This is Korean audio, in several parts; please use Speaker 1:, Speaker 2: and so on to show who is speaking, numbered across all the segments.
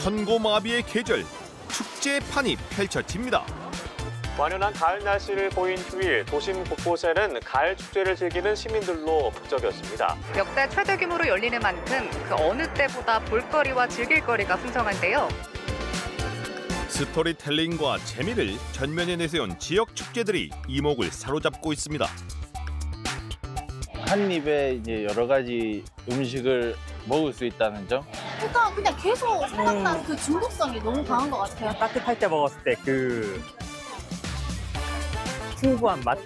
Speaker 1: 천고마비의 계절, 축제판이 펼쳐집니다.
Speaker 2: 완연한 가을 날씨를 보인 휴일, 도심 곳곳에는 가을 축제를 즐기는 시민들로 북적였습니다.
Speaker 3: 역대 최대 규모로 열리는 만큼 그 어느 때보다 볼거리와 즐길거리가 풍성한데요.
Speaker 1: 스토리텔링과 재미를 전면에 내세운 지역 축제들이 이목을 사로잡고 있습니다.
Speaker 4: 한 입에 이제 여러 가지 음식을 먹을 수 있다는 점.
Speaker 5: 일단 그냥 계속 생각나는 그 중독성이 너무 강한 것 같아요.
Speaker 6: 따뜻할 때 먹었을 때 그 풍부한 맛.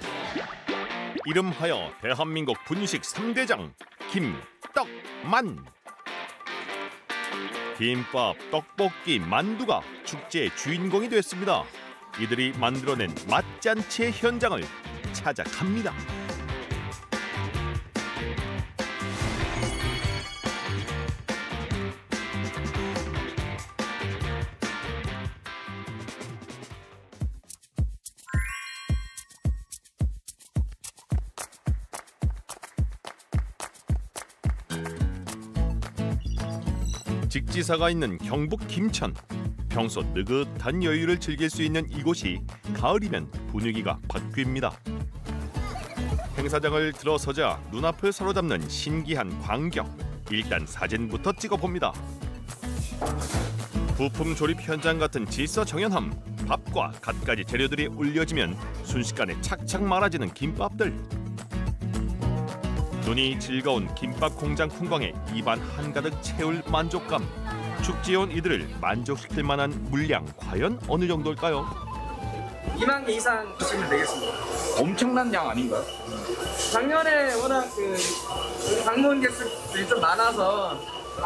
Speaker 1: 이름하여 대한민국 분식 3대장 김, 떡, 만. 김밥, 떡볶이, 만두가 축제의 주인공이 됐습니다. 이들이 만들어낸 맛잔치의 현장을 찾아갑니다. 직지사가 있는 경북 김천. 평소 느긋한 여유를 즐길 수 있는 이곳이 가을이면 분위기가 바뀝니다. 행사장을 들어서자 눈앞을 사로잡는 신기한 광경. 일단 사진부터 찍어봅니다. 부품 조립 현장 같은 질서정연함. 밥과 갖가지 재료들이 올려지면 순식간에 착착 말아지는 김밥들. 눈이 즐거운 김밥 공장 풍광에 입안 한가득 채울 만족감. 축제에 온 이들을 만족시킬 만한 물량 과연 어느 정도일까요?
Speaker 7: 2만 개 이상 드시면 되겠습니다.
Speaker 4: 엄청난 양 아닌가요?
Speaker 7: 작년에 워낙 그 방문객들이 좀 많아서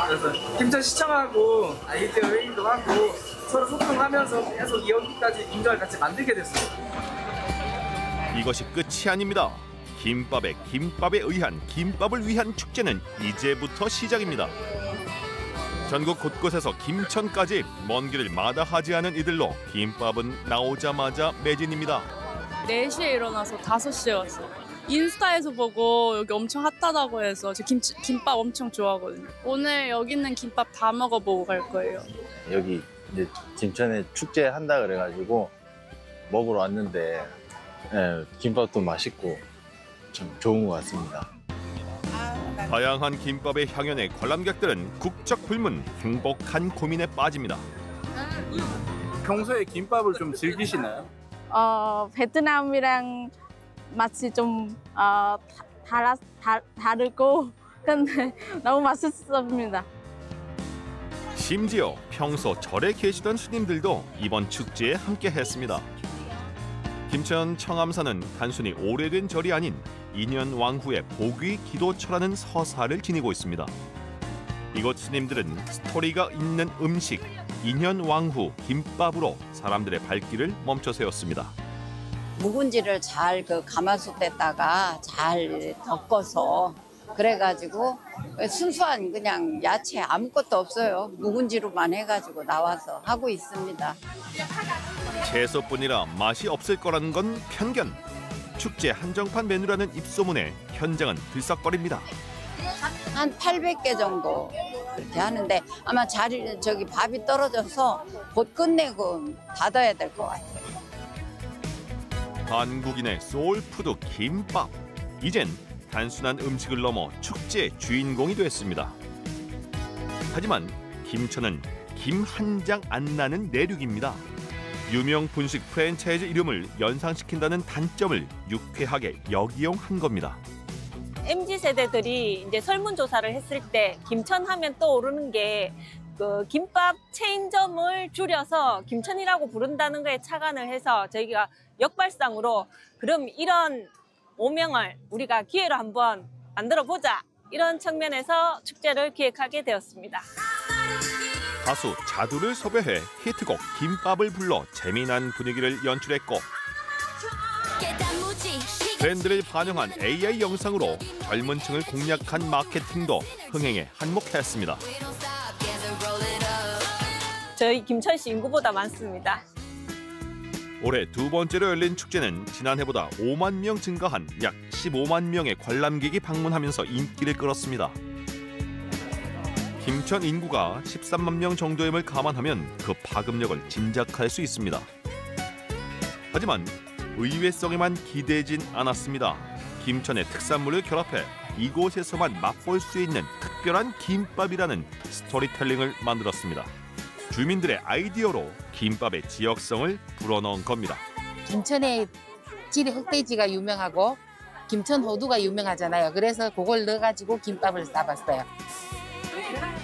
Speaker 7: 그래서 김천시청하고 아이디어 회의도 하고 서로 소통하면서 계속 여기까지 인정을 같이 만들게 됐습니다.
Speaker 1: 이것이 끝이 아닙니다. 김밥에 의한 김밥을 위한 축제는 이제부터 시작입니다. 전국 곳곳에서 김천까지 먼 길을 마다하지 않은 이들로 김밥은 나오자마자 매진입니다.
Speaker 8: 4시에 일어나서 5시에 왔어요. 인스타에서 보고 여기 엄청 핫하다고 해서 저 김밥 엄청 좋아하거든요. 오늘 여기 있는 김밥 다 먹어보고 갈 거예요.
Speaker 4: 여기 이제 김천에 축제 한다 그래가지고 먹으러 왔는데 김밥도 맛있고 참 좋은 것 같습니다.
Speaker 1: 다양한 김밥의 향연에 관람객들은 국적 불문, 행복한 고민에 빠집니다.
Speaker 9: 평소에 김밥을 좀 즐기시나요?
Speaker 8: 베트남이랑 맛이 좀 다르고 근데 너무 맛있습니다.
Speaker 1: 심지어 평소 절에 계시던 스님들도 이번 축제에 함께했습니다. 김천 청암사는 단순히 오래된 절이 아닌 인현왕후의 복위 기도처라는 서사를 지니고 있습니다. 이곳 스님들은 스토리가 있는 음식, 인현왕후 김밥으로 사람들의 발길을 멈춰 세웠습니다.
Speaker 10: 묵은지를 잘 그 가마솥에다가 잘 덮어서 그래가지고 순수한 그냥 야채 아무것도 없어요. 묵은지로만 해가지고 나와서 하고 있습니다.
Speaker 1: 채소뿐이라 맛이 없을 거라는 건 편견. 축제 한정판 메뉴라는 입소문에 현장은 들썩거립니다.
Speaker 10: 한 800개 정도 그렇게 하는데 아마 밥이 떨어져서 곧 끝내고 닫아야 될 것 같아요.
Speaker 1: 한국인의 소울푸드 김밥. 이젠 단순한 음식을 넘어 축제의 주인공이 됐습니다. 하지만 김천은 김 한 장 안 나는 내륙입니다. 유명 분식 프랜차이즈 이름을 연상시킨다는 단점을 유쾌하게 역이용한 겁니다.
Speaker 11: MZ세대들이 이제 설문조사를 했을 때 김천 하면 떠오르는 게 그 김밥 체인점을 줄여서 김천이라고 부른다는 거에 착안을 해서 저희가 역발상으로 그럼 이런 오명을 우리가 기회로 한번 만들어보자. 이런 측면에서 축제를 기획하게 되었습니다.
Speaker 1: 가수 자두를 섭외해 히트곡 김밥을 불러 재미난 분위기를 연출했고 트렌드를 반영한 AI 영상으로 젊은 층을 공략한 마케팅도 흥행에 한몫했습니다.
Speaker 11: 저희 김천시 인구보다 많습니다.
Speaker 1: 올해 두 번째로 열린 축제는 지난해보다 5만 명 증가한 약 15만 명의 관람객이 방문하면서 인기를 끌었습니다. 김천 인구가 13만 명 정도임을 감안하면 그 파급력을 짐작할 수 있습니다. 하지만 의외성에만 기대진 않았습니다. 김천의 특산물을 결합해 이곳에서만 맛볼 수 있는 특별한 김밥이라는 스토리텔링을 만들었습니다. 주민들의 아이디어로 김밥의 지역성을 불어넣은 겁니다.
Speaker 12: 김천의 지리 흑돼지가 유명하고 김천 호두가 유명하잖아요. 그래서 그걸 넣어가지고 김밥을 싸봤어요.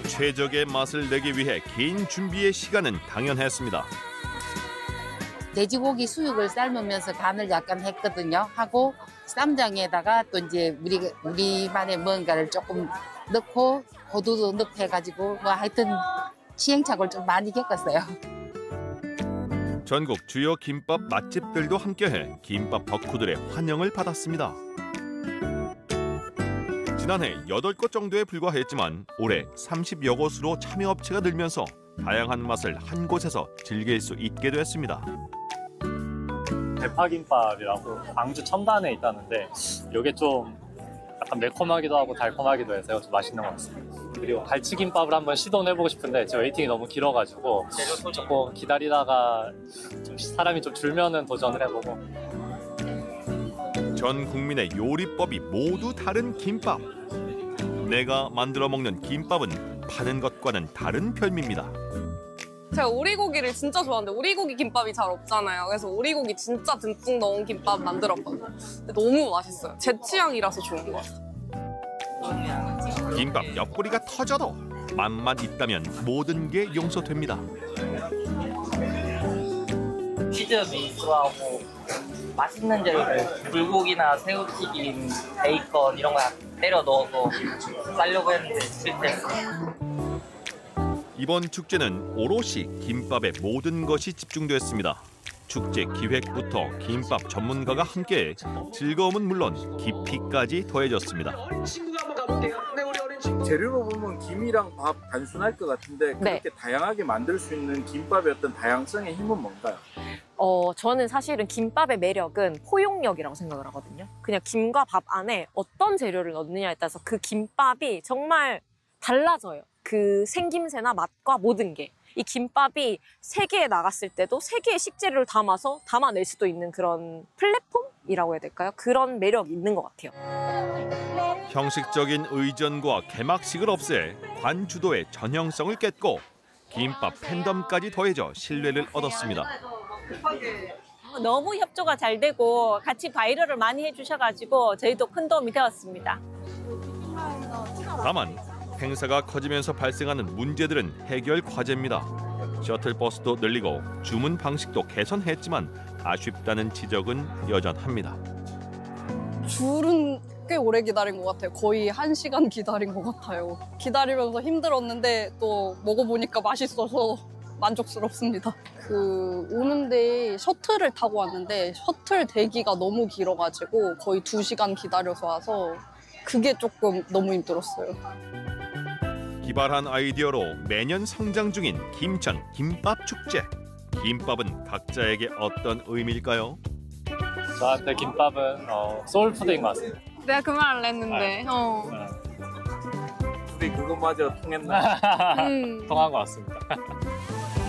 Speaker 1: 최적의 맛을 내기 위해 긴 준비의 시간은 당연했습니다.
Speaker 12: 돼지고기 수육을 삶으면서 간을 약간 했거든요. 하고 쌈장에다가 또 이제 우리만의 뭔가를 조금 넣고 호두도 넣고 해가지고 뭐 하여튼 시행착오를 좀 많이 겪었어요.
Speaker 1: 전국 주요 김밥 맛집들도 함께해 김밥 덕후들의 환영을 받았습니다. 지난해 8곳 정도에 불과했지만 올해 30여 곳으로 참여업체가 늘면서 다양한 맛을 한 곳에서 즐길 수 있게 됐습니다.
Speaker 6: 대파김밥이라고 광주 첨단에 있다는데 이게 좀 약간 매콤하기도 하고 달콤하기도 해서 좀 맛있는 것 같습니다. 그리고 갈치김밥을 한번 시도는 해보고 싶은데 지금 웨이팅이 너무 길어가지고 조금 기다리다가 좀 사람이 좀 줄면은 도전을 해보고.
Speaker 1: 전 국민의 요리법이 모두 다른 김밥. 내가 만들어 먹는 김밥은 파는 것과는 다른 별미입니다.
Speaker 13: 제가 오리고기를 진짜 좋아하는데 오리고기 김밥이 잘 없잖아요. 그래서 오리고기 진짜 듬뿍 넣은 김밥 만들었거든요. 근데 너무 맛있어요. 제 취향이라서 좋은 것 같아요.
Speaker 1: 김밥 옆구리가 터져도 맛만 있다면 모든 게 용서됩니다.
Speaker 14: 치즈 베이스하고 맛있는 재료를 불고기나 새우튀김, 베이컨 이런 거 때려 넣어서 싸려고 했는데 실패했어요.
Speaker 1: 이번 축제는 오롯이 김밥의 모든 것이 집중됐습니다. 축제 기획부터 김밥 전문가가 함께 즐거움은 물론 깊이까지 더해졌습니다.
Speaker 9: 재료로 보면 김이랑 밥 단순할 것 같은데 그렇게 다양하게 만들 수 있는 김밥의 어떤 다양성의 힘은 뭔가요?
Speaker 11: 저는 사실은 김밥의 매력은 포용력이라고 생각을 하거든요. 그냥 김과 밥 안에 어떤 재료를 넣느냐에 따라서 그 김밥이 정말 달라져요. 그 생김새나 맛과 모든 게. 이 김밥이 세계에 나갔을 때도 세계의 식재료를 담아서 담아낼 수도 있는 그런 플랫폼이라고 해야 될까요? 그런 매력이 있는 것 같아요.
Speaker 1: 형식적인 의전과 개막식을 없애 관주도의 전형성을 깼고 김밥 팬덤까지 더해져 신뢰를 얻었습니다.
Speaker 11: 너무 협조가 잘 되고 같이 바이럴을 많이 해주셔가지고 저희도 큰 도움이 되었습니다.
Speaker 1: 다만 행사가 커지면서 발생하는 문제들은 해결 과제입니다. 셔틀버스도 늘리고 주문 방식도 개선했지만 아쉽다는 지적은 여전합니다.
Speaker 13: 줄은 꽤 오래 기다린 것 같아요. 거의 1시간 기다린 것 같아요. 기다리면서 힘들었는데 또 먹어보니까 맛있어서 만족스럽습니다. 오는데 셔틀을 타고 왔는데 셔틀 대기가 너무 길어가지고 거의 2시간 기다려서 와서 그게 조금 너무 힘들었어요.
Speaker 1: 기발한 아이디어로 매년 성장 중인 김천 김밥 축제. 김밥은 각자에게 어떤 의미일까요?
Speaker 6: 저한테 김밥은 소울푸드인 것 같습니다.
Speaker 13: 내가 그 말 안 했는데.
Speaker 9: 우리 그것마저 통했나?
Speaker 6: 통한 것 같습니다.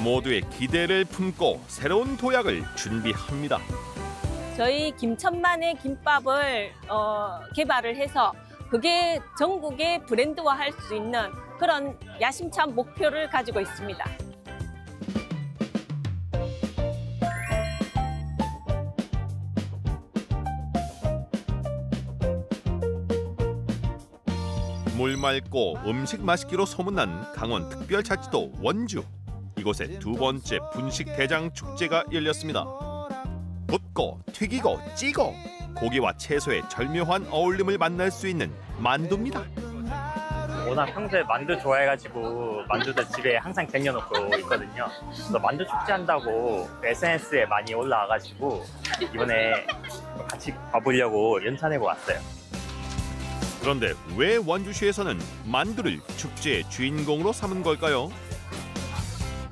Speaker 1: 모두의 기대를 품고 새로운 도약을 준비합니다.
Speaker 11: 저희 김천만의 김밥을 개발을 해서 그게 전국의 브랜드화할 수 있는 그런 야심찬 목표를 가지고 있습니다.
Speaker 1: 물 맑고 음식 맛있기로 소문난 강원 특별자치도 원주. 이곳에 두 번째 분식 대장 축제가 열렸습니다. 붓고 튀기고 찌고 고기와 채소의 절묘한 어울림을 만날 수 있는 만두입니다.
Speaker 6: 워낙 평소에 만두 좋아해가지고 만두들 집에 항상 쟁여놓고 있거든요. 그래서 만두 축제 한다고 SNS에 많이 올라와가지고 이번에 같이 가보려고 연차내고 왔어요.
Speaker 1: 그런데 왜 원주시에서는 만두를 축제의 주인공으로 삼은 걸까요?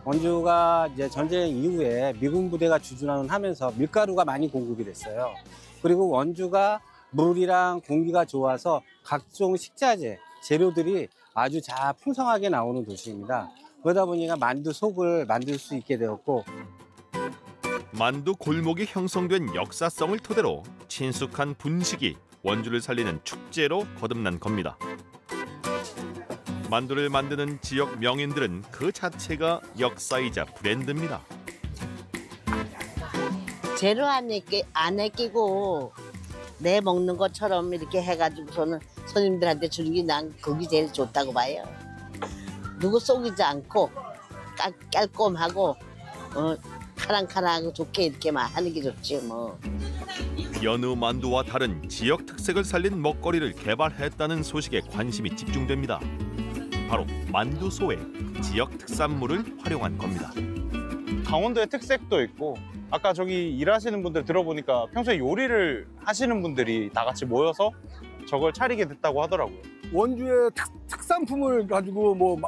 Speaker 15: 원주가 이제 전쟁 이후에 미군 부대가 주둔을 하면서 밀가루가 많이 공급이 됐어요. 그리고 원주가 물이랑 공기가 좋아서 각종 식자재, 재료들이 아주 풍성하게 나오는 도시입니다. 그러다 보니까 만두 속을 만들 수 있게 되었고
Speaker 1: 만두 골목이 형성된 역사성을 토대로 친숙한 분식이 원주를 살리는 축제로 거듭난 겁니다. 만두를 만드는 지역 명인들은 그 자체가 역사이자 브랜드입니다.
Speaker 16: 재료 안에 끼고 내 먹는 것처럼 이렇게 해가지고서는 손님들한테 주는 게 난 그게 제일 좋다고 봐요. 누구 속이지 않고 깔끔하고 카랑카랑하고 좋게 이렇게만 하는 게 좋지 뭐.
Speaker 1: 여느 만두와 다른 지역 특색을 살린 먹거리를 개발했다는 소식에 관심이 집중됩니다. 바로 만두소에 지역 특산물을 활용한 겁니다.
Speaker 17: 강원도의 특색도 있고 아까 저기 일하시는 분들 들어보니까 평소에 요리를 하시는 분들이 다 같이 모여서 저걸 차리게 됐다고 하더라고요.
Speaker 18: 원주의 특산품을 가지고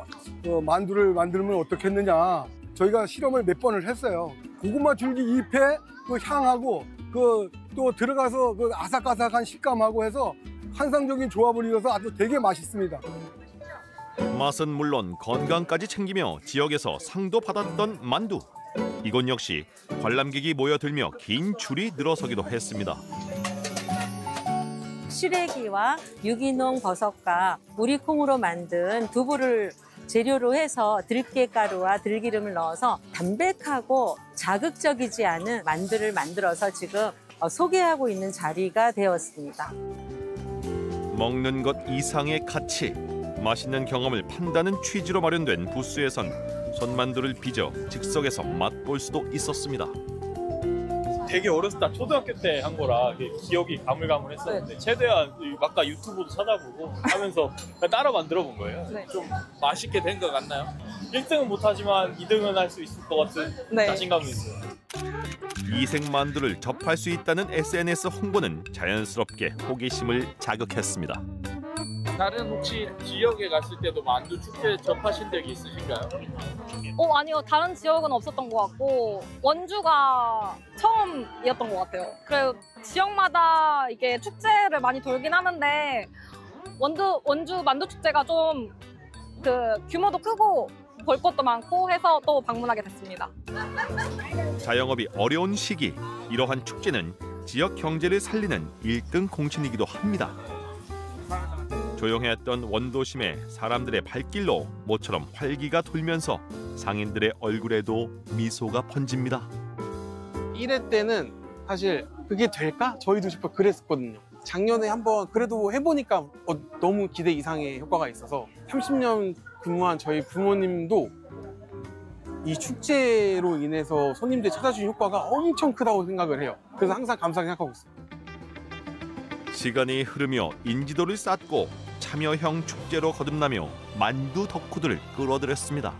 Speaker 18: 만두를 만들면 어떻겠느냐 저희가 실험을 몇 번을 했어요. 고구마 줄기 잎에 그 향하고 또 들어가서 그 아삭아삭한 식감하고 해서 환상적인 조합을 이뤄서 아주 되게 맛있습니다.
Speaker 1: 맛은 물론 건강까지 챙기며 지역에서 상도 받았던 만두. 이곳 역시 관람객이 모여들며 긴 줄이 늘어서기도 했습니다.
Speaker 11: 시래기와 유기농 버섯과 우리콩으로 만든 두부를 재료로 해서 들깨가루와 들기름을 넣어서 담백하고 자극적이지 않은 만두를 만들어서 지금 소개하고 있는 자리가 되었습니다.
Speaker 1: 먹는 것 이상의 가치, 맛있는 경험을 판다는 취지로 마련된 부스에선 손만두를 빚어 즉석에서 맛볼 수도 있었습니다.
Speaker 19: 되게 어렸을 때 초등학교 때 한 거라 기억이 가물가물했었는데 최대한 아까 유튜브도 찾아보고 하면서 따라 만들어 본 거예요.
Speaker 13: 네.
Speaker 19: 좀 맛있게 된 것 같나요? 1등은 못하지만 2등은 할 수 있을 것 같은 자신감이 있어요.
Speaker 1: 이색 만두를 접할 수 있다는 SNS 홍보는 자연스럽게 호기심을 자극했습니다.
Speaker 9: 다른 혹시 지역에 갔을 때도 만두 축제 접하신 적이 있으신가요?
Speaker 20: 아니요. 다른 지역은 없었던 것 같고 원주가 처음이었던 것 같아요. 그래서 지역마다 이게 축제를 많이 돌긴 하는데 원주 만두 축제가 좀 규모도 크고 볼 것도 많고 해서 또 방문하게 됐습니다.
Speaker 1: 자영업이 어려운 시기, 이러한 축제는 지역 경제를 살리는 1등 공신이기도 합니다. 조용했던 원도심에 사람들의 발길로 모처럼 활기가 돌면서 상인들의 얼굴에도 미소가 번집니다.
Speaker 21: 1회 때는 사실 그게 될까? 저희도 싶어 그랬었거든요. 작년에 한번 그래도 해보니까 너무 기대 이상의 효과가 있어서 30년 근무한 저희 부모님도 이 축제로 인해서 손님들이 찾아주신 효과가 엄청 크다고 생각을 해요. 그래서 항상 감사하게 생각하고 있어요.
Speaker 1: 시간이 흐르며 인지도를 쌓고 참여형 축제로 거듭나며 만두 덕후들을 끌어들였습니다.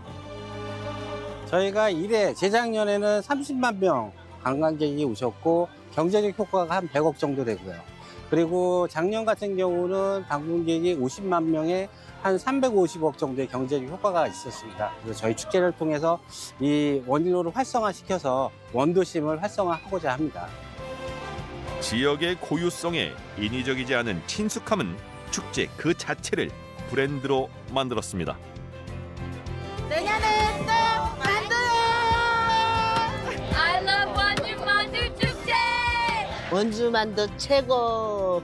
Speaker 15: 저희가 1회 재작년에는 30만 명 관광객이 오셨고 경제적 효과가 한 100억 정도 되고요. 그리고 작년 같은 경우는 방문객이 50만 명에 한 350억 정도의 경제적 효과가 있었습니다. 그래서 저희 축제를 통해서 이 원주를 활성화시켜서 원도심을 활성화하고자 합니다.
Speaker 1: 지역의 고유성에 인위적이지 않은 친숙함은 축제 그 자체를 브랜드로 만들었습니다.
Speaker 5: 내년에 또 만두요! I love 원주 만두 축제!
Speaker 16: 원주 만두 최고!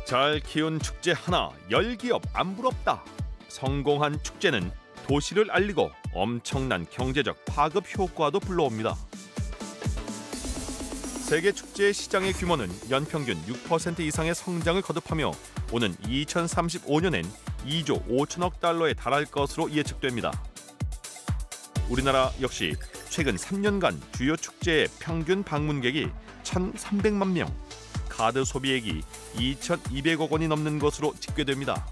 Speaker 1: 잘 키운 축제 하나, 10기업 안 부럽다. 성공한 축제는 도시를 알리고 엄청난 경제적 파급 효과도 불러옵니다. 세계 축제 시장의 규모는 연평균 6% 이상의 성장을 거듭하며 오는 2035년엔 2조 5천억 달러에 달할 것으로 예측됩니다. 우리나라 역시 최근 3년간 주요 축제의 평균 방문객이 1,300만 명, 카드 소비액이 2,200억 원이 넘는 것으로 집계됩니다.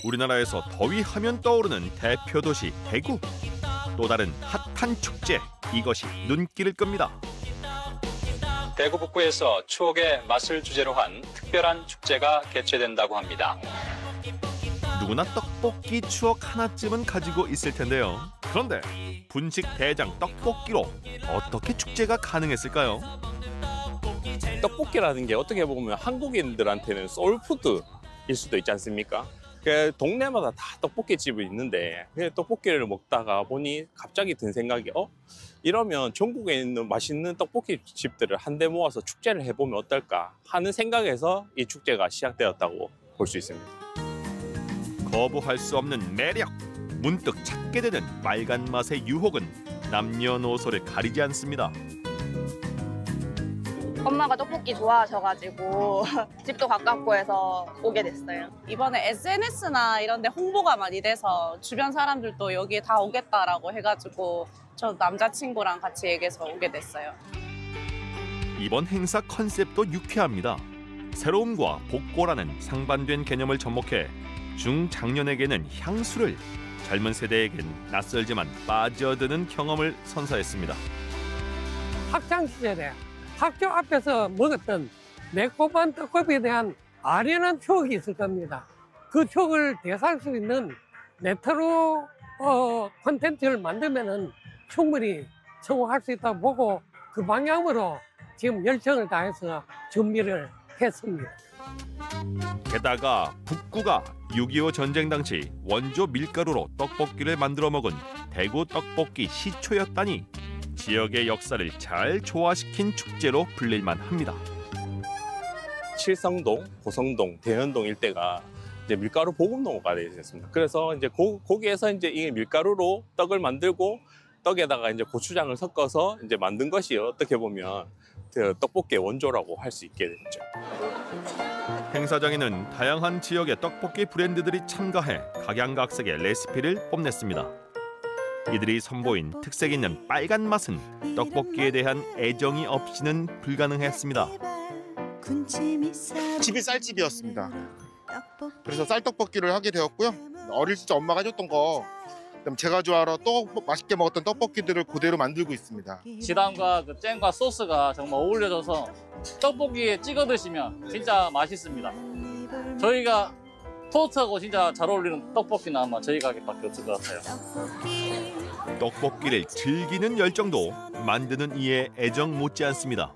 Speaker 1: 우리나라에서 더위하면 떠오르는 대표 도시 대구. 또 다른 핫한 축제, 이것이 눈길을 끕니다.
Speaker 22: 대구 북구에서 추억의 맛을 주제로 한 특별한 축제가 개최된다고 합니다.
Speaker 1: 누구나 떡볶이 추억 하나쯤은 가지고 있을 텐데요. 그런데 분식 대장 떡볶이로 어떻게 축제가 가능했을까요?
Speaker 2: 떡볶이라는 게 어떻게 보면 한국인들한테는 소울푸드일 수도 있지 않습니까? 그 동네마다 다 떡볶이 집이 있는데 그 떡볶이를 먹다가 보니 갑자기 든 생각이 이러면 전국에 있는 맛있는 떡볶이 집들을 한데 모아서 축제를 해보면 어떨까 하는 생각에서 이 축제가 시작되었다고 볼 수 있습니다.
Speaker 1: 거부할 수 없는 매력, 문득 찾게 되는 빨간 맛의 유혹은 남녀노소를 가리지 않습니다.
Speaker 8: 엄마가 떡볶이 좋아하셔가지고 집도 가깝고 해서 오게 됐어요. 이번에 SNS나 이런 데 홍보가 많이 돼서 주변 사람들도 여기에 다 오겠다라고 해가지고 저 남자친구랑 같이 얘기해서 오게 됐어요.
Speaker 1: 이번 행사 컨셉도 유쾌합니다. 새로움과 복고라는 상반된 개념을 접목해 중장년에게는 향수를, 젊은 세대에겐 낯설지만 빠져드는 경험을 선사했습니다.
Speaker 3: 학창시절에 학교 앞에서 먹었던 매콤한 떡볶이에 대한 아련한 추억이 있을 겁니다. 그 추억을 되살 수 있는 레트로 콘텐츠를 만들면 충분히 성공할 수 있다고 보고 그 방향으로 지금 열정을 다해서 준비를 했습니다.
Speaker 1: 게다가 북구가 6.25 전쟁 당시 원조 밀가루로 떡볶이를 만들어 먹은 대구 떡볶이 시초였다니 지역의 역사를 잘 조화시킨 축제로 불릴만 합니다.
Speaker 2: 칠성동, 고성동, 대연동 일대가 이제 밀가루 보급로가 되었습니다. 그래서 이제 거기에서 이제 이 밀가루로 떡을 만들고 떡에다가 이제 고추장을 섞어서 이제 만든 것이 어떻게 보면 그 떡볶이의 원조라고 할 수 있게 됐죠.
Speaker 1: 행사장에는 다양한 지역의 떡볶이 브랜드들이 참가해 각양각색의 레시피를 뽐냈습니다. 이들이 선보인 특색 있는 빨간 맛은 떡볶이에 대한 애정이 없이는 불가능했습니다.
Speaker 23: 집이 쌀집이었습니다. 그래서 쌀떡볶이를 하게 되었고요. 어릴 때 엄마가 해줬던 거, 그다음 제가 좋아하러 또 맛있게 먹었던 떡볶이들을 그대로 만들고 있습니다.
Speaker 6: 지단과 그 잼과 소스가 정말 어울려져서 떡볶이에 찍어 드시면 진짜 맛있습니다. 저희가 토스트하고 진짜 잘 어울리는 떡볶이는 아마 저희 가게밖에 없을 것 같아요.
Speaker 1: 떡볶이를 즐기는 열정도 만드는 이의 애정 못지않습니다.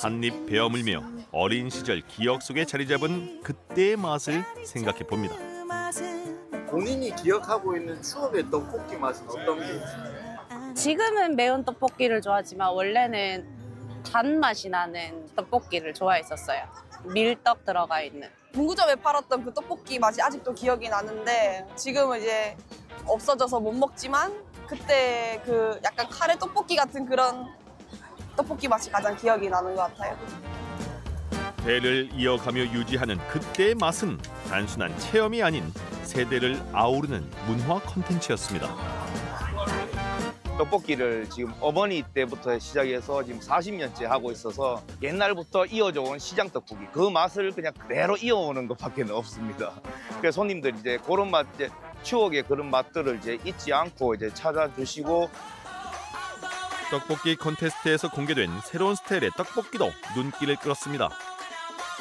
Speaker 1: 한입 베어물며 어린 시절 기억 속에 자리 잡은 그때의 맛을 생각해 봅니다.
Speaker 9: 본인이 기억하고 있는 추억의 떡볶이 맛은 어떤 게 있어요?
Speaker 8: 지금은 매운 떡볶이를 좋아하지만 원래는 단맛이 나는 떡볶이를 좋아했었어요. 밀떡 들어가 있는.
Speaker 13: 문구점에 팔았던 그 떡볶이 맛이 아직도 기억이 나는데 지금은 이제 없어져서 못 먹지만 그때 그 약간 카레 떡볶이 같은 그런 떡볶이 맛이 가장 기억이 나는 것 같아요.
Speaker 1: 대를 이어가며 유지하는 그때의 맛은 단순한 체험이 아닌 세대를 아우르는 문화 콘텐츠였습니다.
Speaker 24: 떡볶이를 지금 어머니 때부터 시작해서 지금 40년째 하고 있어서 옛날부터 이어져 온 시장 떡볶이 그 맛을 그냥 그대로 이어오는 것밖에 없습니다. 그래서 손님들이 이제 그런 맛, 이제 추억의 그런 맛들을 이제 잊지 않고 이제 찾아주시고.
Speaker 1: 떡볶이 콘테스트에서 공개된 새로운 스타일의 떡볶이도 눈길을 끌었습니다.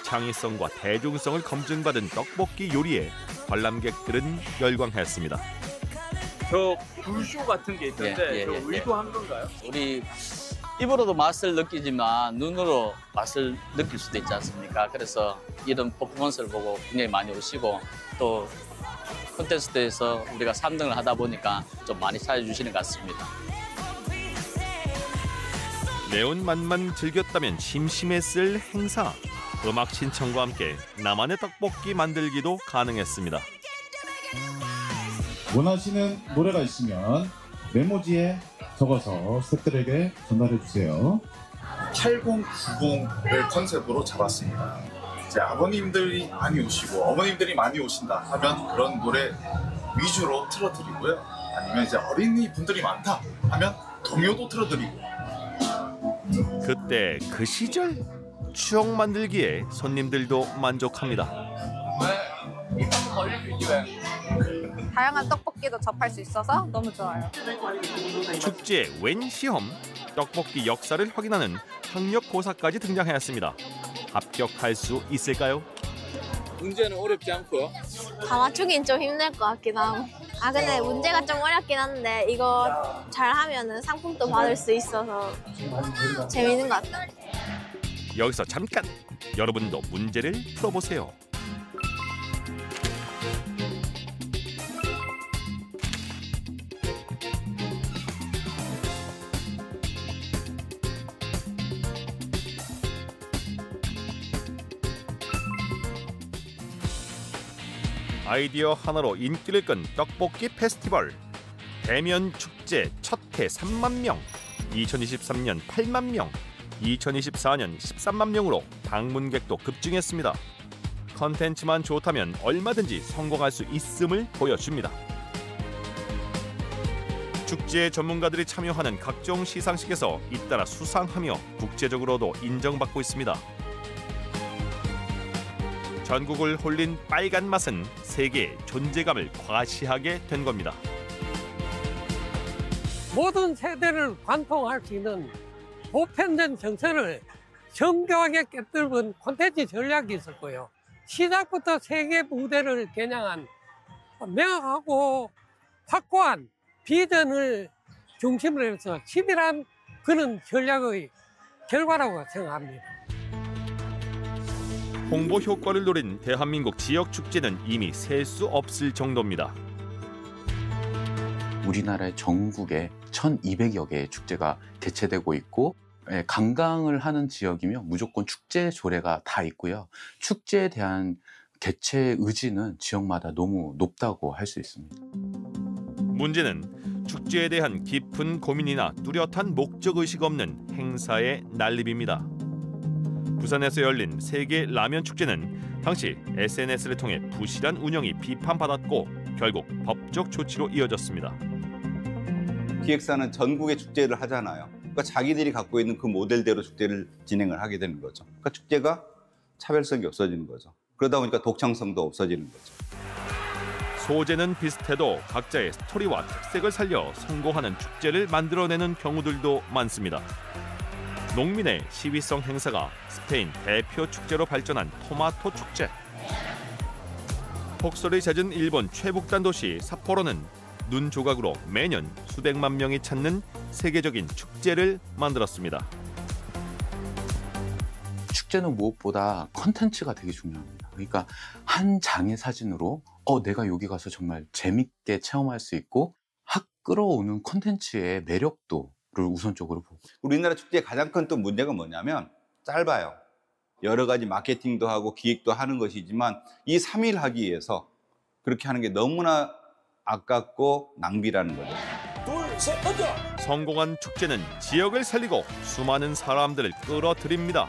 Speaker 1: 창의성과 대중성을 검증받은 떡볶이 요리에 관람객들은 열광했습니다.
Speaker 9: 저 불쇼 같은 게 있던데 저 의도한 건가요?
Speaker 25: 우리 입으로도 맛을 느끼지만 눈으로 맛을 느낄 수도 있지 않습니까? 그래서 이런 퍼포먼스를 보고 굉장히 많이 오시고 또 콘테스트에서 우리가 3등을 하다 보니까 좀 많이 찾아주시는 것 같습니다.
Speaker 1: 매운맛만 즐겼다면 심심했을 행사. 음악 신청과 함께 나만의 떡볶이 만들기도 가능했습니다.
Speaker 26: 원하시는 노래가 있으면 메모지에 적어서 스태프들에게 전달해 주세요.
Speaker 27: 8090을 컨셉으로 잡았습니다. 이제 아버님들이 많이 오시고 어머님들이 많이 오신다 하면 그런 노래 위주로 틀어드리고요. 아니면 이제 어린이 분들이 많다 하면童謡도 틀어드리고.
Speaker 1: 그때 그 시절 추억 만들기에 손님들도 만족합니다.
Speaker 8: 다양한 떡볶이도 접할 수 있어서 너무 좋아요.
Speaker 1: 축제 웬 시험, 떡볶이 역사를 확인하는 학력고사까지 등장하였습니다. 합격할 수 있을까요?
Speaker 9: 문제는 어렵지 않고요.
Speaker 5: 다 맞추긴 좀 힘들 것 같긴 하고. 근데 문제가 좀 어렵긴 한데 이거 잘하면은 상품도 받을 수 있어서 재밌는 것 같아요.
Speaker 1: 여기서 잠깐! 여러분도 문제를 풀어보세요. 아이디어 하나로 인기를 끈 떡볶이 페스티벌. 대면 축제 첫 해 3만 명, 2023년 8만 명, 2024년 13만 명으로 방문객도 급증했습니다. 컨텐츠만 좋다면 얼마든지 성공할 수 있음을 보여줍니다. 축제 전문가들이 참여하는 각종 시상식에서 잇따라 수상하며 국제적으로도 인정받고 있습니다. 전국을 홀린 빨간 맛은 세계의 존재감을 과시하게 된 겁니다.
Speaker 3: 모든 세대를 관통할 수 있는 보편된 정서를 정교하게 깨뜨린 콘텐츠 전략이 있을 거예요. 시작부터 세계 무대를 겨냥한 명확하고 확고한 비전을 중심으로 해서 치밀한 그런 전략의 결과라고 생각합니다.
Speaker 1: 홍보 효과를 노린 대한민국 지역 축제는 이미 셀 수 없을 정도입니다.
Speaker 4: 우리나라의 전국에 1,200여 개의 축제가 개최되고 있고 관광을 하는 지역이면 무조건 축제 조례가 다 있고요. 축제에 대한 개최 의지는 지역마다 너무 높다고 할 수 있습니다.
Speaker 1: 문제는 축제에 대한 깊은 고민이나 뚜렷한 목적의식 없는 행사의 난립입니다. 부산에서 열린 세계 라면 축제는 당시 SNS를 통해 부실한 운영이 비판받았고 결국 법적 조치로 이어졌습니다.
Speaker 7: 기획사는 전국의 축제를 하잖아요. 그러니까 자기들이 갖고 있는 그 모델대로 축제를 진행을 하게 되는 거죠. 그러니까 축제가 차별성이 없어지는 거죠. 그러다 보니까 독창성도 없어지는 거죠.
Speaker 1: 소재는 비슷해도 각자의 스토리와 특색을 살려 성공하는 축제를 만들어내는 경우들도 많습니다. 농민의 시위성 행사가 스페인 대표 축제로 발전한 토마토 축제. 폭설이 잦은 일본 최북단 도시 삿포로는 눈 조각으로 매년 수백만 명이 찾는 세계적인 축제를 만들었습니다.
Speaker 4: 축제는 무엇보다 컨텐츠가 되게 중요합니다. 그러니까 한 장의 사진으로 내가 여기 가서 정말 재밌게 체험할 수 있고 확 끌어오는 컨텐츠의 매력도를 우선적으로 보고.
Speaker 7: 우리나라 축제의 가장 큰 또 문제가 뭐냐면 짧아요. 여러 가지 마케팅도 하고 기획도 하는 것이지만 이 3일 하기 위해서 그렇게 하는 게 너무나 아깝고 낭비라는 거죠.
Speaker 1: 성공한 축제는 지역을 살리고 수많은 사람들을 끌어들입니다.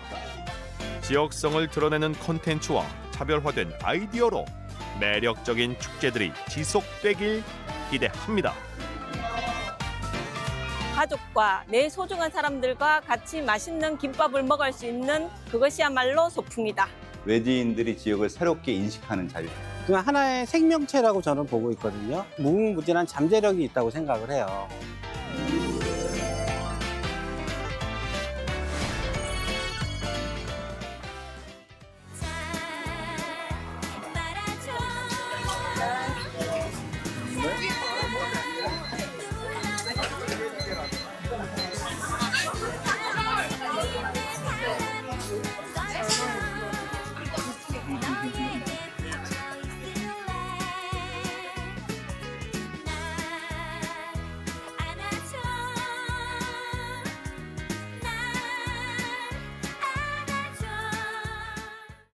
Speaker 1: 지역성을 드러내는 콘텐츠와 차별화된 아이디어로 매력적인 축제들이 지속되길 기대합니다.
Speaker 11: 가족과 내 소중한 사람들과 같이 맛있는 김밥을 먹을 수 있는 그것이야말로 소풍이다.
Speaker 7: 외지인들이 지역을 새롭게 인식하는 자유.
Speaker 15: 그냥 하나의 생명체라고 저는 보고 있거든요. 무궁무진한 잠재력이 있다고 생각을 해요.